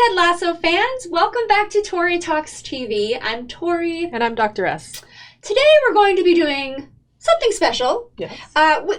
Ted Lasso fans, welcome back to Tori Talks TV. I'm Tori. And I'm Dr. S. Today we're going to be doing something special. Yes.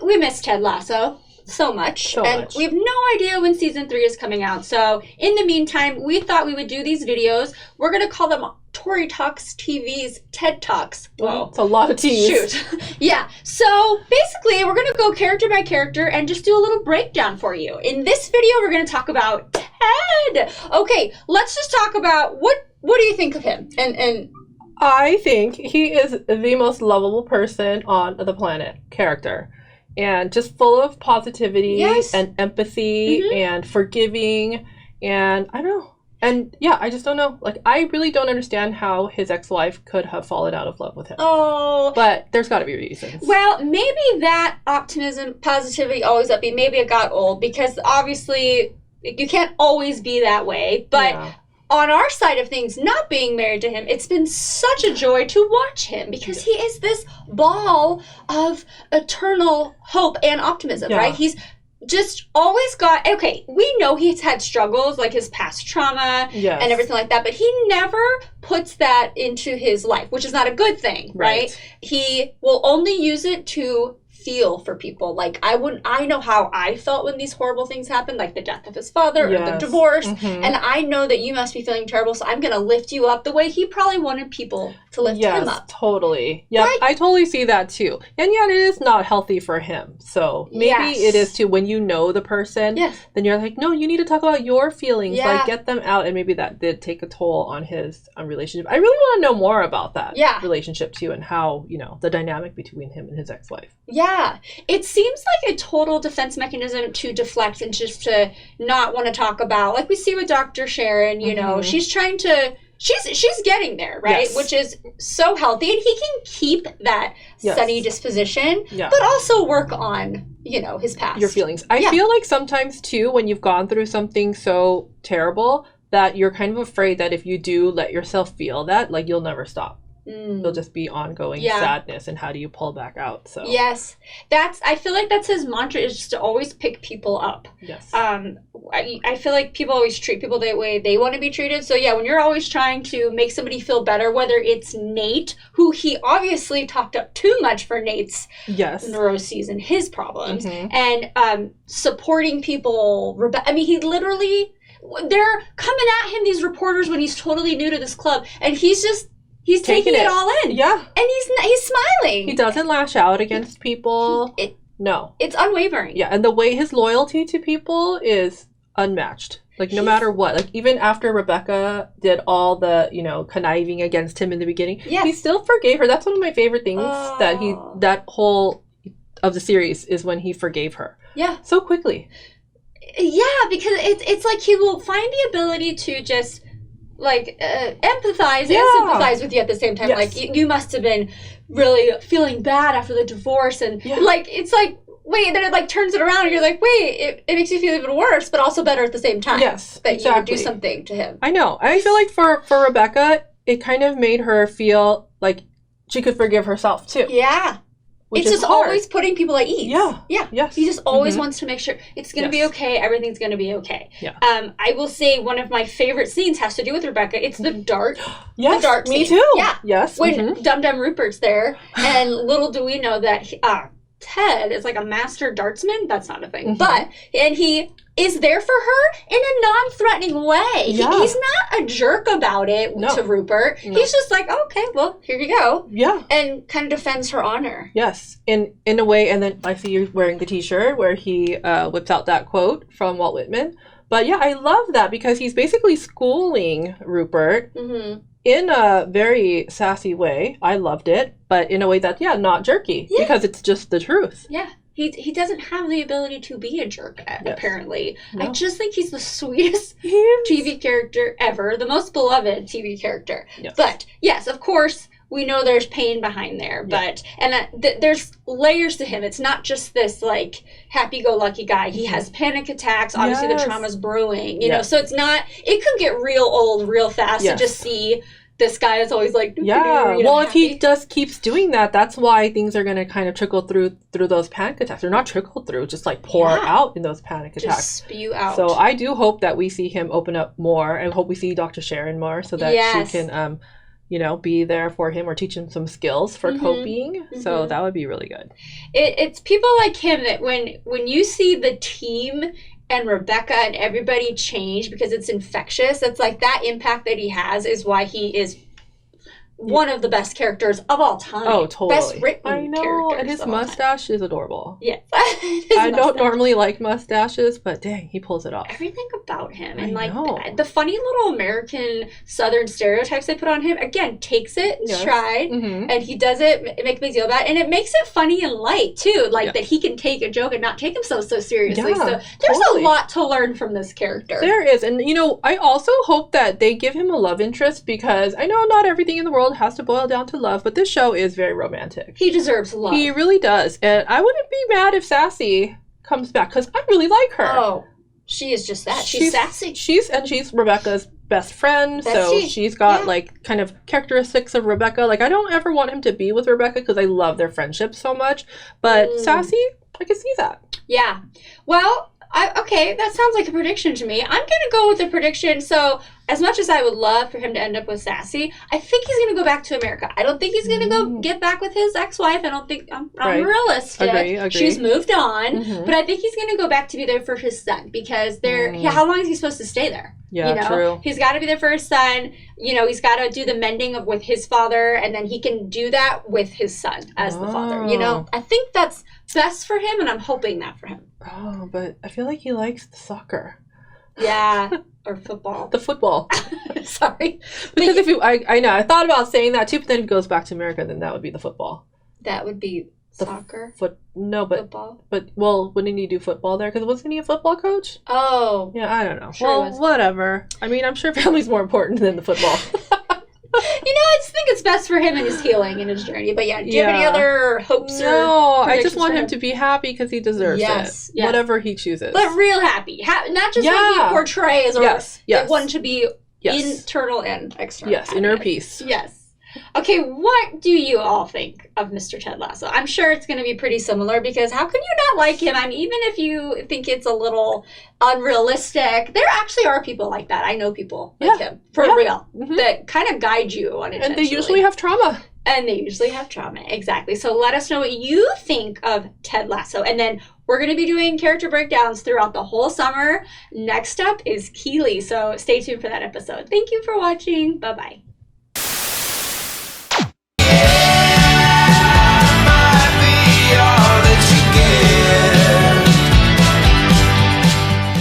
We miss Ted Lasso so much. We have no idea when season 3 is coming out. So in the meantime, we thought we would do these videos. We're going to call them Tori Talks TV's TED Talks. Whoa, it's a lot of T's. Shoot. Yeah. So basically, we're going to go character by character and just do a little breakdown for you. In this video, we're going to talk about Ted. Okay, let's just talk about what do you think of him? And I think he is the most lovable person on the planet, character. And just full of positivity and empathy and forgiving. And I don't know. And yeah, I just don't know. Like, I really don't understand how his ex-wife could have fallen out of love with him. Oh. But there's got to be reasons. Well, maybe that optimism, positivity, always upbeat, maybe it got old because obviously you can't always be that way. But on our side of things, not being married to him, it's been such a joy to watch him because he is this ball of eternal hope and optimism, right? He's just always got, we know he's had struggles, like his past trauma and everything like that, but he never puts that into his life, which is not a good thing, right? He will only use it to feel for people. Like, I know how I felt when these horrible things happened, like the death of his father or the divorce, and I know that you must be feeling terrible, so I'm going to lift you up the way he probably wanted people to lift him up. Totally. Yeah, right? I totally see that too. And yet it is not healthy for him. So maybe it is too, when you know the person, then you're like, no, you need to talk about your feelings, like get them out, and maybe that did take a toll on his relationship. I really want to know more about that relationship too, and how, the dynamic between him and his ex-wife. Yeah, it seems like a total defense mechanism to deflect and just to not want to talk about, like we see with Dr. Sharon, she's trying to, she's getting there, right? Which is so healthy, and he can keep that sunny disposition, but also work on, his past. Your feelings. I feel like sometimes too, when you've gone through something so terrible, that you're kind of afraid that if you do let yourself feel that, like, you'll never stop. It'll just be ongoing sadness, and how do you pull back out? So I feel like that's his mantra, is just to always pick people up. I feel like people always treat people the way they want to be treated. So when you're always trying to make somebody feel better, whether it's Nate, who he obviously talked up too much for Nate's neuroses and his problems, and supporting people. He literally, they're coming at him, these reporters, when he's totally new to this club, and he's taking it all in. Yeah. And he's smiling. He doesn't lash out against people. No. It's unwavering. Yeah, and the way his loyalty to people is unmatched. Like, no matter what. Like, even after Rebecca did all the, conniving against him in the beginning, he still forgave her. That's one of my favorite things that whole of the series, is when he forgave her. Yeah. So quickly. Yeah, because it's like he will find the ability to just empathize and sympathize with you at the same time. Like, you must have been really feeling bad after the divorce, and it's like, wait, and then it turns it around, and you're like, wait, it makes you feel even worse, but also better at the same time. Yes, that you would do something to him. I know. I feel like for Rebecca, it kind of made her feel like she could forgive herself too. Yeah. It's just hard. Always putting people at ease. Yeah. Yeah. Yes. He just always wants to make sure it's going to be okay. Everything's going to be okay. Yeah. I will say one of my favorite scenes has to do with Rebecca. It's the dart. Yes. The dart me scene. too. Yeah. Yes. When Dum Dum Rupert's there, and little do we know that Ted is like a master dartsman. That's not a thing. And he is there for her in a non-threatening way. Yeah. He's not a jerk about it to Rupert. No. He's just like, okay, well, here you go. Yeah. And kind of defends her honor. Yes, in a way. And then I see you wearing the t-shirt where he whips out that quote from Walt Whitman. But yeah, I love that, because he's basically schooling Rupert in a very sassy way. I loved it. But in a way that, not jerky, because it's just the truth. Yeah. He doesn't have the ability to be a jerk, apparently. No. I just think he's the sweetest TV character ever, the most beloved TV character. Yes. But, yes, of course, we know there's pain behind there, but there's layers to him. It's not just this, happy-go-lucky guy. He has panic attacks. Obviously, the trauma's brewing, you know, so it's not, it could get real old real fast to just see this guy is always like, well, if he just keeps doing that, that's why things are going to kind of trickle through those panic attacks. Or not trickle through, just like pour out in those panic attacks. Just spew out. So I do hope that we see him open up more. I hope we see Dr. Sharon more so that she can, be there for him or teach him some skills for coping. So that would be really good. It's people like him that when you see the team and Rebecca and everybody change because it's infectious, it's like that impact that he has is why he is one of the best characters of all time. Oh, totally. Best written I know, and his mustache is adorable. Yes. I don't normally like mustaches, but dang, he pulls it off. Everything about him. And like the funny little American Southern stereotypes they put on him, again, takes it in stride, and he does it, make a big deal about it, and it makes it funny and light, too. Like that he can take a joke and not take himself so seriously. So there's a lot to learn from this character. There is. And, I also hope that they give him a love interest because I know not everything in the world has to boil down to love, but this show is very romantic. He deserves love. He really does. And I wouldn't be mad if Sassy comes back because I really like her. Oh, she is just that. She's sassy. She's Rebecca's best friend, so she's got like kind of characteristics of Rebecca. Like I don't ever want him to be with Rebecca because I love their friendship so much, but Sassy, I can see that. Yeah. Well, okay, that sounds like a prediction to me. I'm going to go with the prediction. So, as much as I would love for him to end up with Sassy, I think he's going to go back to America. I don't think he's going to go get back with his ex-wife. I don't think, I'm realistic. Agree. She's moved on. But I think he's going to go back to be there for his son because how long is he supposed to stay there? Yeah, true. He's got to be there for his son. He's got to do the mending with his father, and then he can do that with his son as the father. I think that's best for him, and I'm hoping that for him. Oh, but I feel like he likes the soccer. Yeah, or football. The football. Sorry. Because I know, I thought about saying that too, but then it goes back to America, then that would be the football. That would be soccer? Football. But wouldn't he do football there? Because wasn't he a football coach? Oh. Yeah, I don't know. Sure whatever. I mean, I'm sure family's more important than the football. I just think it's best for him and his healing and his journey. But do you have any other hopes No, I just want him to be happy because he deserves it. Yes. Whatever he chooses. But real happy. Not just what he portrays or one to be internal and external. Yes, inner peace. Yes. Okay, what do you all think of Mr. Ted Lasso? I'm sure it's going to be pretty similar because how can you not like him? I mean, even if you think it's a little unrealistic, there actually are people like that. I know people like him, for real, that kind of guide you on it. And they usually have trauma. Exactly. So let us know what you think of Ted Lasso. And then we're going to be doing character breakdowns throughout the whole summer. Next up is Keely. So stay tuned for that episode. Thank you for watching. Bye-bye.